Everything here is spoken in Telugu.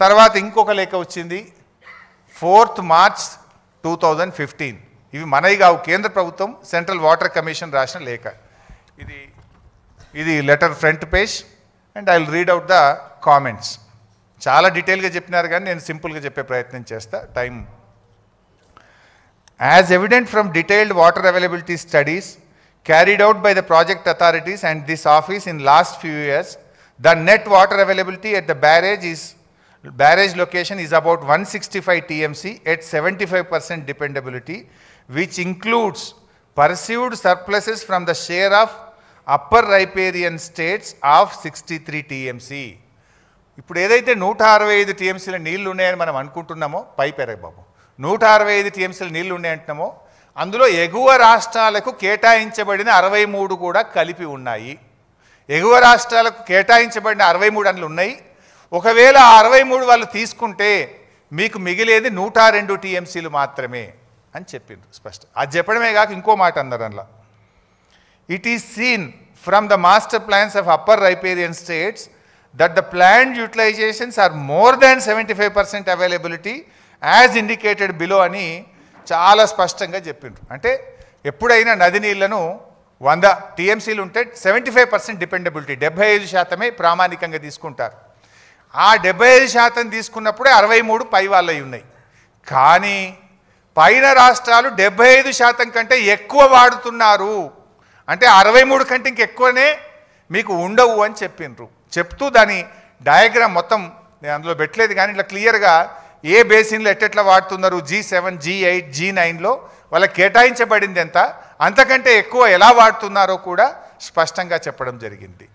తర్వాత ఇంకొక లేఖ వచ్చింది 4th March 2015. ఇవి మనవి కావు, కేంద్ర ప్రభుత్వం సెంట్రల్ వాటర్ కమిషన్ రాసిన లేఖ. ఇది letter front page and I will read out the comments. చాలా డీటెయిల్గా చెప్పినారు కానీ నేను సింపుల్గా చెప్పే ప్రయత్నం చేస్తా, time. As evident from detailed water availability studies carried out by the project authorities and this office in last few years, the net water availability at the barrage location is about 165 TMC at 75% dependability, which includes perceived surpluses from the share of upper riparian states of 63 TMC. ఇప్పుడు ఏదైతే 165 TMCల నీళ్లు ఉన్నాయని మనం అనుకుంటున్నామో, పైపెరగ బాబు 165 TMCల నీళ్లు ఉన్నాయంటున్నామో, అందులో ఎగువ రాష్ట్రాలకు కేటాయించబడిన 63 కూడా కలిపి ఉన్నాయి. ఎగువ రాష్ట్రాలకు కేటాయించబడిన 63 అందులో ఉన్నాయి. ఒకవేళ ఆ 63 వాళ్ళు తీసుకుంటే మీకు మిగిలేది 102 TMCలు మాత్రమే అని చెప్పిండ్రు స్పష్టం. అది చెప్పడమే కాక ఇంకో మాట అన్నారు అందులో. It is seen from the master plans of upper riparian states that the planned utilizations are more than 75% availability as indicated below అని చాలా స్పష్టంగా చెప్పిండ్రు. అంటే ఎప్పుడైనా నది నీళ్లను 100 TMCలు ఉంటే 75% డిపెండబిలిటీ, 75% ప్రామాణికంగా తీసుకుంటారు. ఆ 75% తీసుకున్నప్పుడే 63 పై వాళ్ళవి ఉన్నాయి. కానీ పైన రాష్ట్రాలు 75% కంటే ఎక్కువ వాడుతున్నారు. అంటే 63 కంటే ఇంకెక్కువనే మీకు ఉండవు అని చెప్పిండ్రు. చెప్తూ దాని డయాగ్రామ్ మొత్తం నేను అందులో పెట్టలేదు కానీ ఇట్లా క్లియర్గా ఏ బేసిన్లో ఎట్టెట్లా వాడుతున్నారు, G7, G8, G9లో వాళ్ళకి కేటాయించబడింది ఎంత, అంతకంటే ఎక్కువ ఎలా వాడుతున్నారో కూడా స్పష్టంగా చెప్పడం జరిగింది.